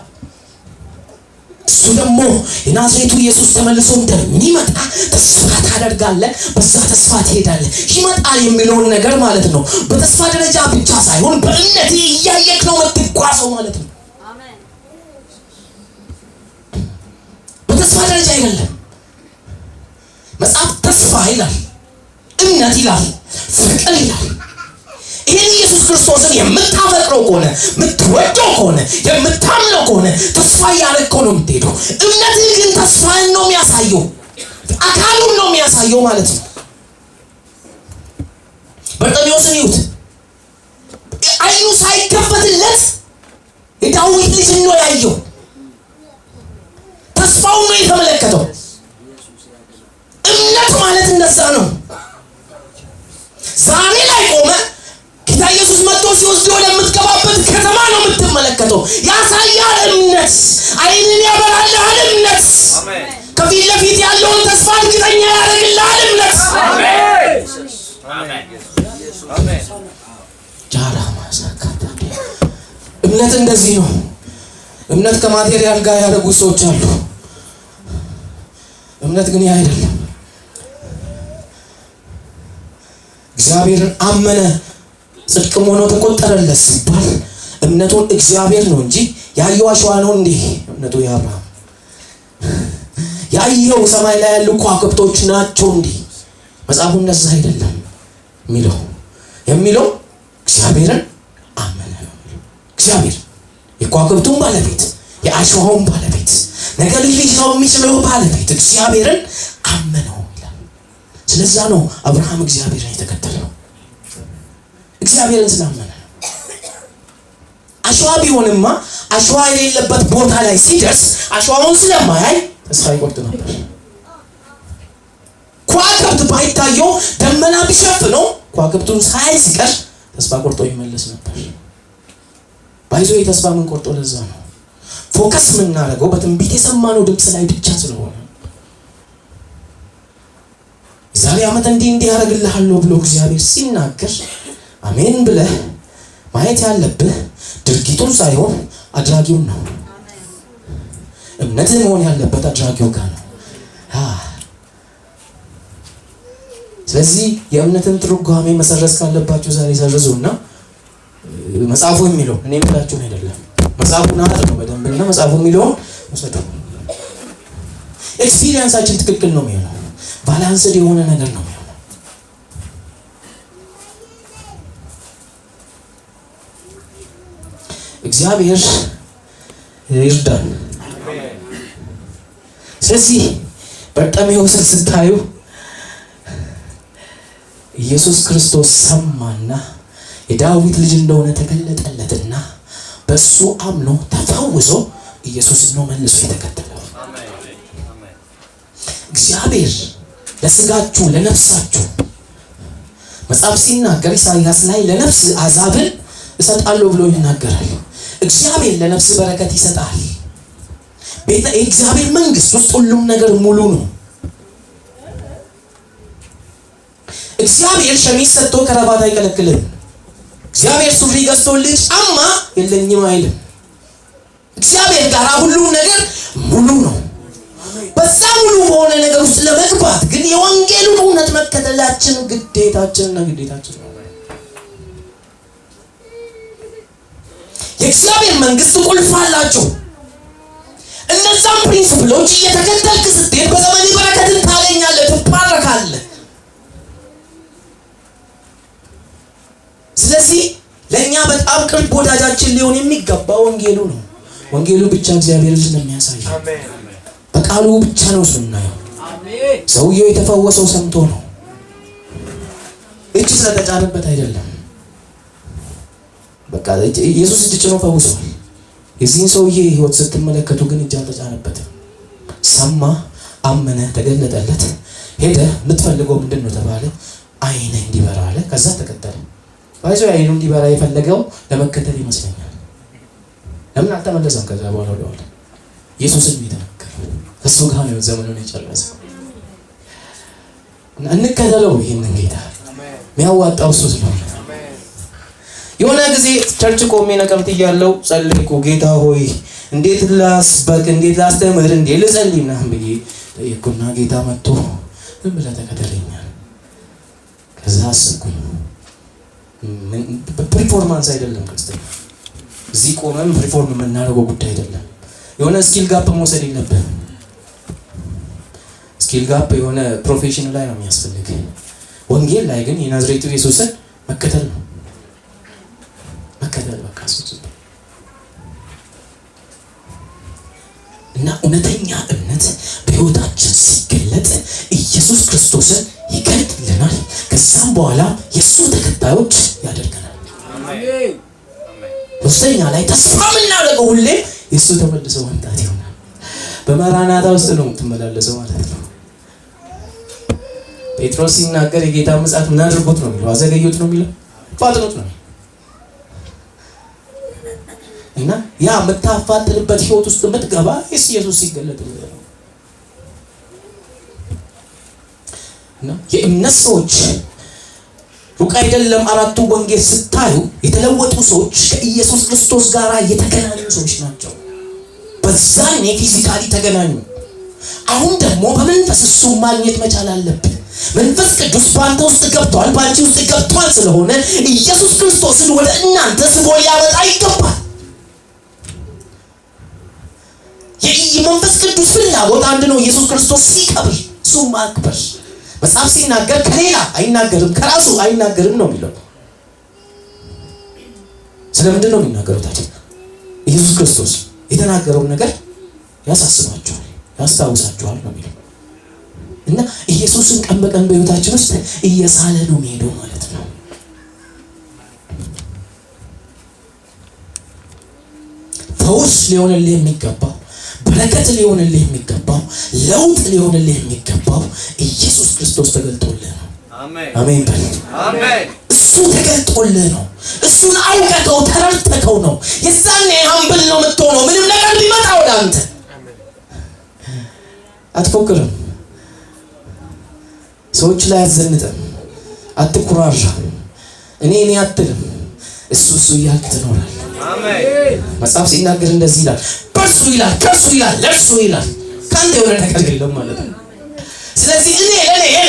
እሱ ደግሞ የናዝሬቱ ኢየሱስ ተመልሶ እንደሚመጣ ተስፋ ታደርጋለህ። በዛ ተስፋ ትሄዳለህ። ይመጣል የሚለውን ነገር ማለት ነው። በተስፋ ደረጃ ብቻ ሳይሆን በእምነት እያየክ ነው የምትጓዘው ማለት ነው። አሜን። በተስፋ ደረጃ አይደለም። መጽሐፍ ተስፋ ይላል፣ እምነት ይላል፣ ፍቅር ይላል። ይሄን ኢየሱስ ክርስቶስን የምታፈቅረው ከሆነ የምትወደው ከሆነ የምታምነው ከሆነ ተስፋ ያደረግከው ነው የምትሄደው። እምነትህ ግን ተስፋን ነው የሚያሳየው፣ አካሉን ነው የሚያሳየው ማለት ነው። በርጤሜዎስን ይዩት። አይኑ ሳይከፈትለት የዳዊት ልጅ ነው ያየው። ተስፋውን ነው የተመለከተው። እምነት ማለት እንደዛ ነው። ዛሬ ላይ ቆመ ጌታ ኢየሱስ መጥቶ ሲወስድ ወደምትገባበት ከተማ ነው የምትመለከተው። ያሳያል እምነት። አይንን ያበራልሃል እምነት። ከፊት ለፊት ያለውን ተስፋ እርግጠኛ ያደርግልሃል እምነት። እምነት እንደዚህ ነው። እምነት ከማቴሪያል ጋር ያደረጉ ሰዎች አሉ። እምነት ግን ያ አይደለም። እግዚአብሔርን አመነ ጽድቅም ሆኖ ተቆጠረለት ሲባል እምነቱን እግዚአብሔር ነው እንጂ ያየው አሸዋ ነው እንዴ? እምነቱ የአብርሃም ያየው ሰማይ ላይ ያሉ ከዋክብቶች ናቸው እንዴ? መጽሐፉ እንደዛ አይደለም የሚለው እግዚአብሔርን አመነ ነው። እግዚአብሔር የከዋክብቱን ባለቤት የአሸዋውን ባለቤት ነገር ሊሰው የሚችለው ባለቤት እግዚአብሔርን አመነው ይላል። ስለዛ ነው አብርሃም እግዚአብሔርን የተከተለው። እግዚአብሔርን ስላመነ ነው። አሸዋ ቢሆንማ አሸዋ የሌለበት ቦታ ላይ ሲደርስ አሸዋውን ስለማያይ ተስፋ ይቆርጥ ነበር። ከዋክብት ባይታየው ደመና ቢሸፍነው ከዋክብቱን ሳይ ሲቀር ተስፋ ቆርጦ ይመለስ ነበር። ባይዞ የተስፋ ምን ቆርጦ ለዛ ነው ፎከስ የምናደርገው በትንቢት የሰማነው ድምፅ ላይ ብቻ ስለሆነ ዛሬ ዓመት እንዲህ ያደርግልሃለሁ ብሎ እግዚአብሔር ሲናገር አሜን ብለህ ማየት ያለብህ ድርጊቱን ሳይሆን አድራጊውን ነው። እምነትህ መሆን ያለበት አድራጊው ጋር ነው። ስለዚህ የእምነትን ትርጓሜ መሰረዝ ካለባችሁ ዛሬ ሰርዙና መጽሐፉ የሚለው እኔ የምላችሁን አይደለም መጽሐፉን አጥሩ በደንብና መጽሐፉ የሚለውን ወሰዱ። ኤክስፒሪየንሳችን ትክክል ነው የሚሆነው። ባላንስድ የሆነ ነገር ነው የሚሆነው። እግዚአብሔር ይርዳን። ስለዚህ በርጤሜዎስን ስታዩ ኢየሱስ ክርስቶስ ሰማና የዳዊት ልጅ እንደሆነ ተገለጠለትና በሱ አምኖ ተፈውሶ ኢየሱስን ነው መልሶ የተከተለው። እግዚአብሔር ለስጋችሁ ለነፍሳችሁ መጽሐፍ ሲናገር ኢሳይያስ ላይ ለነፍስ አዛብን እሰጣለሁ ብሎ ይናገራል። እግዚአብሔር ለነፍስ በረከት ይሰጣል። የእግዚአብሔር መንግስት ውስጥ ሁሉም ነገር ሙሉ ነው። እግዚአብሔር ሸሚዝ ሰጥቶ ከረባት አይከለክልም። እግዚአብሔር ሱሪ ገዝቶልህ ጫማ የለኝም አይልም። እግዚአብሔር ጋር ሁሉም ነገር ሙሉ ነው። በዛ ሙሉ በሆነ ነገር ውስጥ ለመግባት ግን የወንጌሉን እውነት መከተላችን ግዴታችን ነው። የእግዚአብሔር መንግስት ቁልፍ አላቸው። እነዛም ፕሪንሲፕሎች እየተከተልክ ስትሄድ በዘመን በረከትን ታገኛለህ፣ ትባረካለህ። ስለዚህ ለኛ በጣም ቅርብ ወዳጃችን ሊሆን የሚገባው ወንጌሉ ነው። ወንጌሉ ብቻ እግዚአብሔርን ስለሚያሳይ በቃሉ ብቻ ነው ስናየው። ሰውየው የተፈወሰው ሰምቶ ነው፣ እጅ ስለተጫነበት አይደለም። በቃ ኢየሱስ እጅ ጭኖ ፈውሷል። የዚህን ሰውዬ ህይወት ስትመለከቱ ግን እጅ አልተጫነበትም። ሰማ፣ አመነ፣ ተገለጠለት፣ ሄደ። የምትፈልገው ምንድን ነው ተባለ። አይነ እንዲበራ አለ። ከዛ ተከተለ። ባይዞ አይኑ እንዲበራ የፈለገው ለመከተል ይመስለኛል። ለምን አልተመለሰም? ከዛ በኋላ ወደኋላ ኢየሱስን የተነከረ እሱ ጋር ነው ዘመኑን የጨረሰው። እንከተለው ይሄንን ጌታ የሚያዋጣው እሱ ስለሆነ። የሆነ ጊዜ ቸርች ቆሜ ነቀምት እያለሁ ጸለይኩ። ጌታ ሆይ እንዴት ላስበክ፣ እንዴት ላስተምር፣ እንዴት ልጸልይ ምናምን ብዬ ጠየቅኩና ጌታ መጥቶ ዝም ብለህ ተከተለኛል። ከዛ አሰብኩኝ ፐርፎርማንስ አይደለም ክርስትና። እዚህ ቆመን ሪፎርም የምናደርገው ጉዳይ አይደለም። የሆነ ስኪል ጋፕ መውሰድ የለብንም። ስኪል ጋፕ የሆነ ፕሮፌሽን ላይ ነው የሚያስፈልግ። ወንጌል ላይ ግን የናዝሬቱ ኢየሱስን መከተል ነው። መከተል በቃ እና እውነተኛ እምነት በህይወታችን ሲገለጥ ኢየሱስ ክርስቶስን ይገልጥልናል። ከዛም በኋላ የእሱ ተከታዮች ያደርገናል። ሶስተኛ ላይ ተስፋ የምናደርገው ሁሌ የእሱ ተመልሶ መምጣት ይሆናል። በመራናታ ውስጥ ነው የምትመላለሰው ማለት ነው። ጴጥሮስ ሲናገር የጌታ ምጽአት ምን አድርጎት ነው የሚለው? አዘገዩት ነው የሚለው? ፋጥኑት ነው። እና ያ የምታፋጥንበት ህይወት ውስጥ የምትገባ ኢየሱስ ሲገለጥ ነው። እና የእምነት ሰዎች ሩቅ አይደለም። አራቱ ወንጌል ስታዩ የተለወጡ ሰዎች ከኢየሱስ ክርስቶስ ጋር የተገናኙ ሰዎች ናቸው። በዛኔ ፊዚካሊ ተገናኙ። አሁን ደግሞ በመንፈስ እሱ ማግኘት መቻል አለብን። መንፈስ ቅዱስ ባንተ ውስጥ ገብቷል፣ ባንቺ ውስጥ ገብቷል። ስለሆነ ኢየሱስ ክርስቶስን ወደ እናንተ ስቦ ሊያመጣ ይገባል። የመንፈስ ቅዱስ ፍላጎት አንድ ነው። ኢየሱስ ክርስቶስ ሲከብር እሱ ማክበር። መጽሐፍ ሲናገር ከሌላ አይናገርም ከራሱ አይናገርም ነው የሚለው። ስለምንድን ነው የሚናገሩት? ኢየሱስ ክርስቶስ የተናገረውን ነገር ያሳስባቸዋል፣ ያስታውሳቸዋል ነው የሚለው። እና ኢየሱስን ቀን በቀን በህይወታችን ውስጥ እየሳለ ነው የሚሄደው ማለት ነው። ፈውስ ሊሆንልህ የሚገባው፣ በረከት ሊሆንልህ የሚገባው፣ ለውጥ ሊሆንልህ የሚገባው ኢየሱስ ክርስቶስ ተገልጦልህ ነው። አሜን በል። እሱ ተገልጦልህ ነው። እሱን አውቀኸው ተረድተኸው ነው። የዛኔ ሀምብል ነው የምትሆነው። ምንም ነገር ሊመጣ ወደ አንተ አትፎክርም። ሰዎች ላይ አትዘንጥም፣ አትኩራራ። እኔ አትልም። እሱ እያልክ ትኖራለህ። መጽሐፍ ሲናገር እንደዚህ ይላል፣ በርሱ ይላል፣ ከርሱ ይላል፣ ለርሱ ይላል። ካንተ የሆነ ነገር የለም ማለት ነው። ስለዚህ እኔ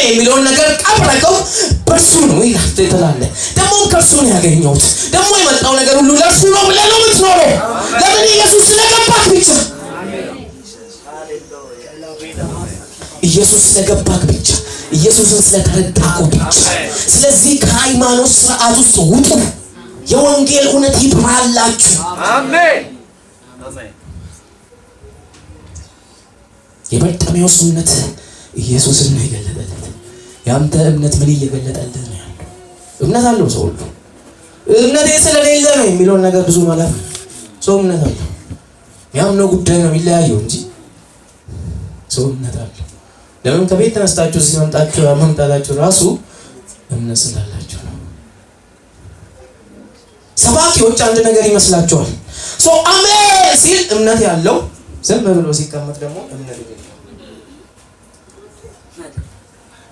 የሚለውን ነገር ቀብረከው በርሱ ነው ይላል ትላለህ። ደግሞ ከርሱ ነው ያገኘሁት፣ ደግሞ የመጣው ነገር ሁሉ ለርሱ ነው ብለህ ነው የምትኖረው። ለምን? ኢየሱስ ስለገባህ ብቻ፣ ኢየሱስ ስለገባህ ብቻ፣ ኢየሱስን ስለተረዳኸው ብቻ። ስለዚህ ከሃይማኖት ስርዓት ውስጥ ውጡ። የወንጌል እውነት ይብራላችሁ። አሜን። የበርጤሜዎስ እምነት ኢየሱስን ነው የገለጠለት። ያንተ እምነት ምን እየገለጠልህ ነው ያለው? እምነት አለው ሰው ሁሉ። እምነት ስለሌለ ነው የሚለውን ነገር ብዙ ማለት ነው። ሰው እምነት አለው፣ ያምነው ጉዳይ ነው የሚለያየው እንጂ ሰው እምነት አለው። ለምን? ከቤት ተነስታችሁ እዚህ መምጣታችሁ ራሱ እምነት ስላላችሁ ነው። ሰባኪዎች አንድ ነገር ይመስላቸዋል። ሰው አሜን ሲል እምነት ያለው፣ ዝም ብሎ ሲቀመጥ ደግሞ እምነት የሌለው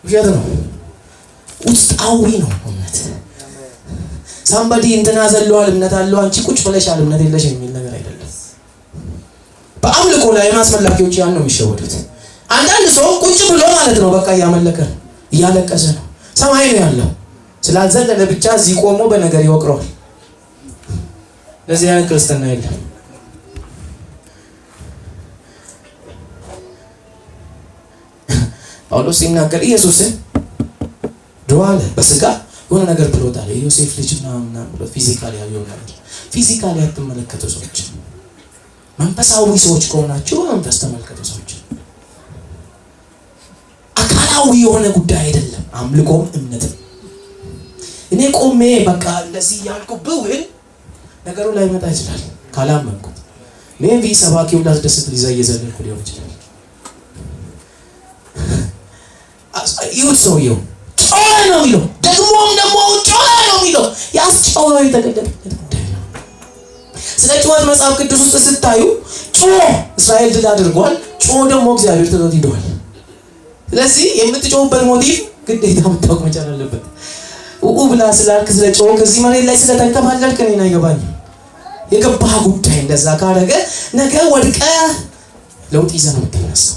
ውሸት ነው። ውስጣዊ ነው እምነት። ሳምባዲ እንትና ዘለዋል እምነት አለው፣ አንቺ ቁጭ ብለሻል እምነት የለሽ የሚል ነገር አይደለም። በአምልኮ ላይ ማስመላኪዎች ያን ነው የሚሸወዱት። አንዳንድ ሰው ቁጭ ብሎ ማለት ነው በቃ እያመለከ እያለቀሰ ነው። ሰማይ ነው ያለው፣ ስላልዘለለ ብቻ እዚህ ቆሞ በነገር ይወቅረዋል። ለዚህ አይነት ክርስትና የለም። ጳውሎስ ሲናገር ኢየሱስን ድዋለ በስጋ የሆነ ነገር ብሎታል። የዮሴፍ ልጅ ምናምን ብሎ ፊዚካሊ ያለው ነገር ፊዚካሊ ያትመለከቱ ሰዎች፣ መንፈሳዊ ሰዎች ከሆናችሁ መንፈስ ተመልከቱ ሰዎች። አካላዊ የሆነ ጉዳይ አይደለም አምልኮም እምነትም። እኔ ቆሜ በቃ እንደዚህ ያልኩ ብውል ነገሩ ላይ መጣ ይችላል ካላመንኩ። ሜቢ ሰባኪው ላስደስት ሊዘየዘልኩ ሊሆን ይችላል። ይሁት ሰውየው ጮኸ ነው የሚለው፣ ደግሞም ጮኸ ነው የሚለው። ያስጮኸው የተገለጠበት ጉዳይ ነው። ስለ ጩኸት መጽሐፍ ቅዱስ ውስጥ ስታዩ ጮኸ እስራኤል ድል አድርጓል፣ ጮኸ ደግሞ እግዚአብሔር ትቶት ሂዷል። ስለዚህ የምትጮህበት ሞቲቭ ግዴታ መታወቅ መቻል አለበት። ብላ ስላልክ ስለ ጮኸ ከዚህ መሬት ላይ ስለተንከባለልክ እኔን አይገባኝም። የገባህ ጉዳይ እንደዛ ካደረገ ነገ ወድቀህ ለውጥ ይዘህ ነው የምትነሳው።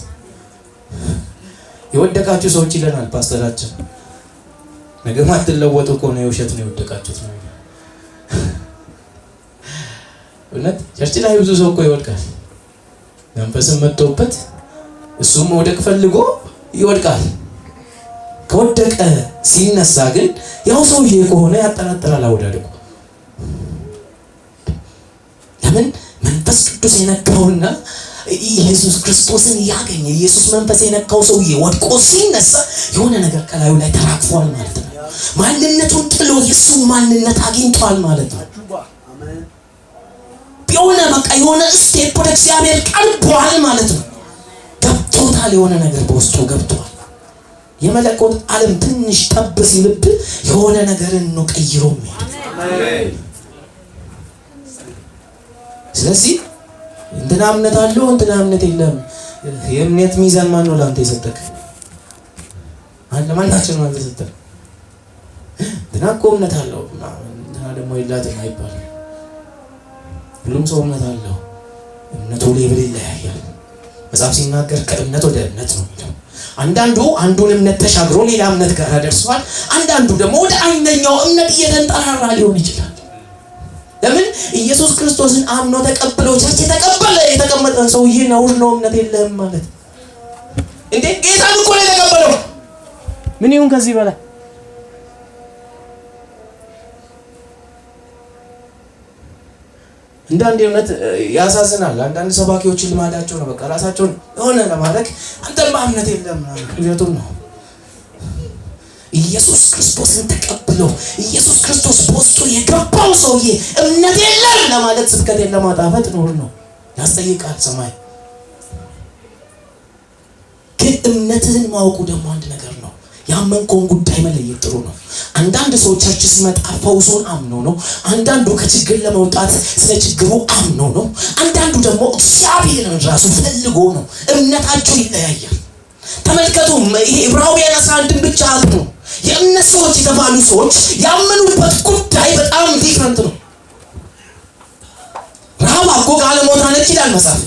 የወደቃችሁ ሰዎች ይለናል ፓስተራችን። ነገ ማትለወጡ ከሆነ የውሸት ነው የወደቃችሁት ነው። እውነት ቸርች ላይ ብዙ ሰው እኮ ይወድቃል፣ መንፈስም መጥቶበት እሱም መውደቅ ፈልጎ ይወድቃል። ከወደቀ ሲነሳ ግን ያው ሰውዬ ከሆነ ያጠራጥራል አወዳደቁ። ለምን? መንፈስ ቅዱስ የነካውና ኢየሱስ ክርስቶስን ያገኘ ኢየሱስ መንፈስ የነካው ሰውዬ ወድቆ ሲነሳ የሆነ ነገር ከላዩ ላይ ተራክፏል ማለት ነው። ማንነቱን ጥሎ የሱ ማንነት አግኝቷል ማለት ነው። የሆነ በቃ የሆነ ስቴፕ ወደ እግዚአብሔር ቀርቧል ማለት ነው። ገብቶታል፣ የሆነ ነገር በውስጡ ገብቷል። የመለኮት ዓለም ትንሽ ጠብ ሲልብ የሆነ ነገርን ነው ቀይሮ የሚሄድ። ስለዚህ እንትና እምነት አለው እንትና እምነት የለም። የእምነት ሚዛን ማን ነው ላንተ የሰጠክ? ማናችን ነው አንተ ሰጠክ? እንትና እኮ እምነት አለው እንትና ደግሞ የላትም አይባልም። ሁሉም ሰው እምነት አለው። እምነቱ ሌብል ይለያያል። መጽሐፍ ሲናገር ከእምነት ወደ እምነት ነው የሚለው። አንዳንዱ አንዱን እምነት ተሻግሮ ሌላ እምነት ጋር ደርሷል። አንዳንዱ ደግሞ ወደ አንደኛው እምነት እየተንጠራራ ሊሆን ይችላል። ለምን? ኢየሱስ ክርስቶስን አምኖ ተቀብሎ ቸርች የተቀመጠን ሰውዬ ነውር ነው እምነት የለህም ማለት እንዴ? ጌታን እኮ ነው የተቀበለው። ምን ይሁን ከዚህ በላይ? አንዳንድ እምነት ያሳዝናል። አንዳንድ ሰባኪዎች ልማዳቸው ነው በቃ ራሳቸውን የሆነ ለማድረግ አንተማ እምነት የለም ምክንያቱም ነው ኢየሱስ ክርስቶስን ተቀብሎ ኢየሱስ ክርስቶስ በውስጡ የገባው ሰውዬ እምነት የለም ለማለት ስብከት ለማጣፈጥ ነው ያስጠይቃል ሰማይ። ግን እምነትህን ማወቁ ደግሞ አንድ ነገር ነው። ያመንከውን ጉዳይ መለየት ጥሩ ነው። አንዳንድ ሰው ቸርች ሲመጣ ፈውሱን አምኖ ነው። አንዳንዱ ከችግር ለመውጣት ስለ ችግሩ አምኖ ነው። አንዳንዱ ደግሞ እግዚአብሔርን ራሱ ፈልጎ ነው። እምነታቸው ይለያያል። ተመልከቱ፣ ይሄ ዕብራውያን 11 ብቻ ነው የእምነት ሰዎች የተባሉ ሰዎች ያመኑበት ጉዳይ በጣም ዲፍረንት ነው። ረሃብ እኮ ጋለሞታ ነች ይላል መጽሐፍ።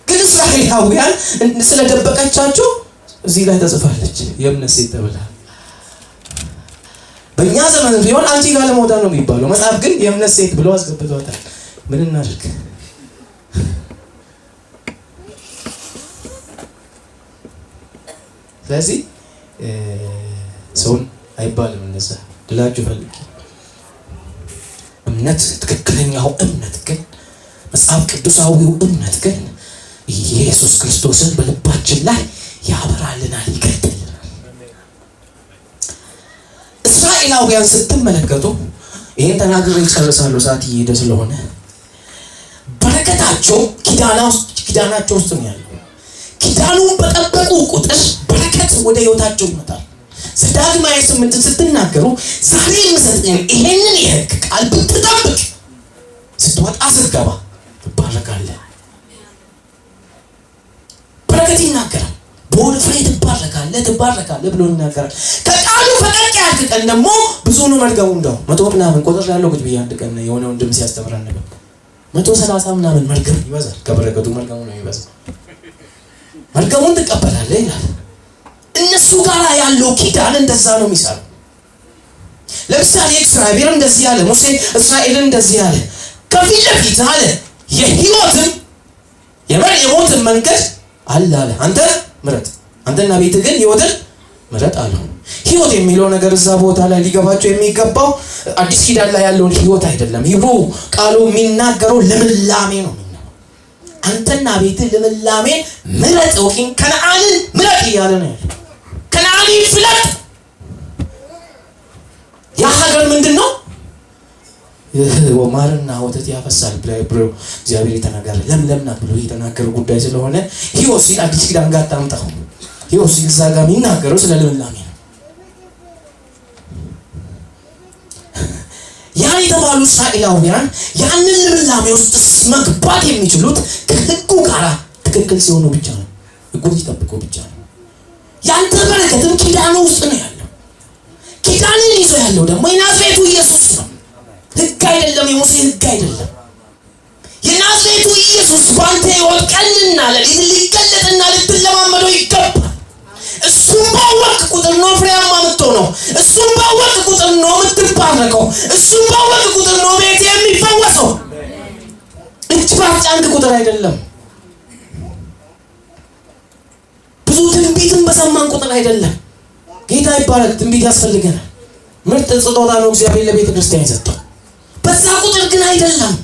ግን እስራኤላውያን ስለደበቀቻቸው እዚህ ላይ ተጽፋለች የእምነት ሴት ተብላ። በእኛ ዘመን ቢሆን አንቺ ጋለሞታ ነው የሚባለው፣ መጽሐፍ ግን የእምነት ሴት ብሎ አስገብቷታል። ምን እናድርግ? ስለዚህ ሰውን አይባልም እንደዛ ልላችሁ ፈልጌ። እምነት ትክክለኛው እምነት ግን መጽሐፍ ቅዱሳዊው እምነት ግን ኢየሱስ ክርስቶስን በልባችን ላይ ያበራልናል፣ ይገልጥልናል። እስራኤላውያን ስትመለከቱ ይሄን ተናግሬ እጨርሳለሁ ሰዓት እየሄደ ስለሆነ በረከታቸው ኪዳናቸው ውስጥ ነው ያለው። ኪዳኑን በጠበቁ ቁጥር በረከት ወደ ህይወታቸው ይመጣል። ዘዳግም 28 ስትናገሩ ዛሬ የምሰጥህን ይሄንን የሕግ ቃል ብትጠብቅ ስትወጣ ስትገባ ትባረካለህ። በረከት ይናገራል። በሆነ ፍሬ ትባረካለህ ብሎ ይናገራል። ከቃሉ ፈቀቅ ያልክ ቀን ደግሞ ብዙ ነው መርገሙ። እንደው 100 ምናምን ቁጥር ያለው ግድ ብዬ አንድ ቀን የሆነ ወንድም ሲያስተምረን ነበር 130 ምናምን መርገም ይበዛል። ከበረከቱ መርገሙ ነው ይበዛል። መርገሙን ትቀበላለህ ይላል። እነሱ ጋር ያለው ኪዳን እንደዛ ነው የሚሰራው። ለምሳሌ እግዚአብሔር እንደዚህ ያለ ሙሴ እስራኤልን እንደዚህ ያለ ከፊት ለፊት አለ የህይወትን የሞትን መንገድ አለ አንተ ምረጥ፣ አንተና ቤትህ ግን ህይወትን ምረጥ አለው። ህይወት የሚለው ነገር እዛ ቦታ ላይ ሊገባቸው የሚገባው አዲስ ኪዳን ላይ ያለውን ህይወት አይደለም። ሂብሩ ቃሉ የሚናገረው ልምላሜ ነው። አንተና ቤትህ ልምላሜ ምረጥ፣ ወኪን ከነዓንን ምረጥ እያለ ነው ያለው። ከነዓን ይፍለጥ። ያ ሀገር ምንድነው? ማርና ወተት ያፈሳል ብሎ እግዚአብሔር የተናገረ ለምለም ናት ብሎ የተናገረ ጉዳይ ስለሆነ ህይወት ሲል አዲስ ኪዳን ጋር ታምጣው። ህይወት ሲል እዛ ጋር የሚናገረው ስለ ልምላሜ ነው። ያን የተባሉ እስራኤላውያን ያንን ልምላሜ ውስጥ መግባት የሚችሉት ከህጉ ጋር ትክክል ሲሆኑ ብቻ ነው። ህጉን ሲጠብቁ ብቻ ነው። ያንተ በረከትም ኪዳኑ ውስጥ ነው ያለው። ኪዳንን ይዞ ያለው ደግሞ የናዝሬቱ ኢየሱስ ነው። ህግ አይደለም፣ የሙሴ ህግ አይደለም። የናዝሬቱ ኢየሱስ ባንተ ህይወት ቀንና ለሊት ሊገለጥና ልትለማመደው ይገባል። እሱም ባወቅ ቁጥር ነው ፍሬያማ የምትሆነው። እሱም ባወቅ ቁጥር ነው የምትባረከው። እሱም ባወቅ ቁጥር ነው ቤት የሚፈወሰው። እጅ ባጫንክ ቁጥር አይደለም። ብዙ ትንቢትን በሰማን ቁጥር አይደለም። ጌታ ይባረክ። ትንቢት ያስፈልገናል። ምርጥ ስጦታ ነው እግዚአብሔር ለቤተ ክርስቲያን የሰጠው። በዛ ቁጥር ግን አይደለም።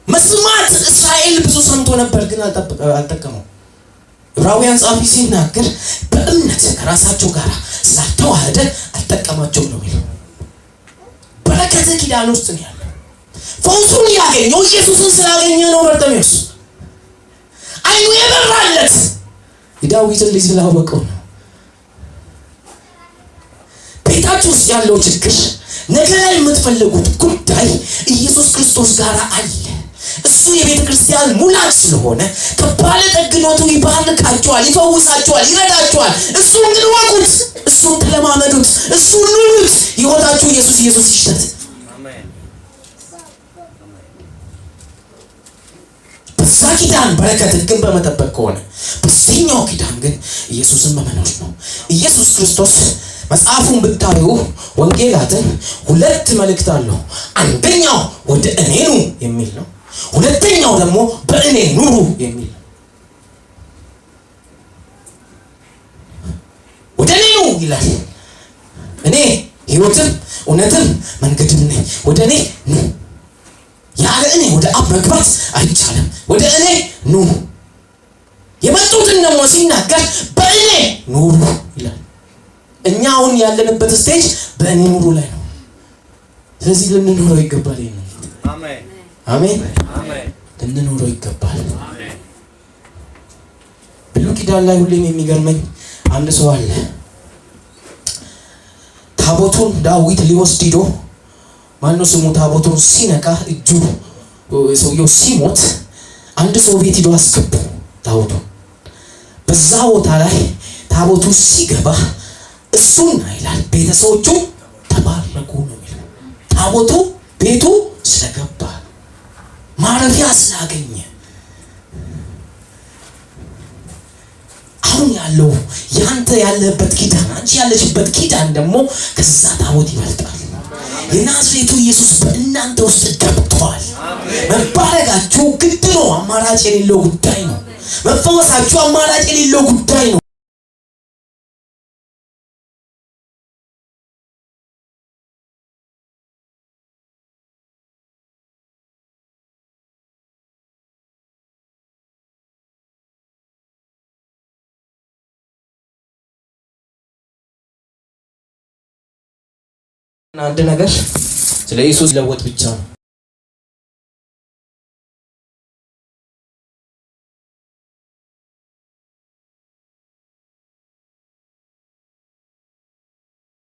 መስማት እስራኤል ብዙ ሰምቶ ነበር ግን አልጠቀመው። ዕብራውያን ጻፊ ሲናገር በእምነት ከራሳቸው ጋር ስላልተዋሃደ አልጠቀማቸው ነው የሚለው። በረከት ኪዳን ውስጥ ነው ያለው። ፈውሱን ያገኘው ኢየሱስን ስላገኘ ነው። በርጤሜዎስ አይኑ የበራለት የዳዊትን ልጅ ስላወቀው ነው። ቤታችሁ ውስጥ ያለው ችግር ነገ ላይ የምትፈልጉት ጉዳይ ኢየሱስ ክርስቶስ ጋር አለ። እሱ የቤተ ክርስቲያን ሙላት ስለሆነ ከባለጠግነቱ ይባርካችኋል፣ ይፈውሳችኋል፣ ይረዳችኋል። እሱን ግን ወቁት፣ እሱን ተለማመዱት፣ እሱን ኑሩት። ሕይወታችሁ ኢየሱስ ይሽተት። በዛ ኪዳን በረከት ግን በመጠበቅ ከሆነ በዚህኛው ኪዳን ግን ኢየሱስን በመኖር ነው። ኢየሱስ ክርስቶስ መጽሐፉን ብታዩ ወንጌላትን ሁለት መልእክት አለው። አንደኛው ወደ እኔ ኑ የሚል ነው። ሁለተኛው ደግሞ በእኔ ኑሩ የሚል ነው። ወደ እኔ ኑ ይላል። እኔ ሕይወትም እውነትም መንገድም ነኝ። ወደ እኔ ኑ። ያለ እኔ ወደ አብ መግባት አይቻልም። ወደ እኔ ኑ። የመጡትን ደግሞ ሲናገር በእኔ ኑሩ ይላል። እኛ አሁን ያለንበት ስቴጅ በእኔ ኑሩ ላይ ነው። ስለዚህ ልንኖረው ይገባል። አሜን አሜን አሜን። ልንኖረው ይገባል። ብሉይ ኪዳን ላይ ሁሌም የሚገርመኝ አንድ ሰው አለ። ታቦቱን ዳዊት ሊወስድ ሄዶ ማነው ስሙ ታቦቱን ሲነካ እጁ ሰውየው ሲሞት አንድ ሰው ቤት ሄዶ አስገቡ ታቦቱን። በዛ ቦታ ላይ ታቦቱ ሲገባ እሱና ይላል ቤተሰቦቹ ተባረኩ ነው የሚለው። ታቦቱ ቤቱ ስለገባ ማረፊያ ስላገኘ። አሁን ያለው ያንተ ያለበት ኪዳን፣ አንቺ ያለሽበት ኪዳን ደግሞ ከዛ ታቦት ይበልጣል። የናዝሬቱ ኢየሱስ በእናንተ ውስጥ ገብቷል። መባረካችሁ ግድ ነው። አማራጭ የሌለው ጉዳይ ነው። መፈወሳችሁ አማራጭ የሌለው ጉዳይ ነው። አንድ ነገር ስለ ኢየሱስ ለወጥ ብቻ ነው።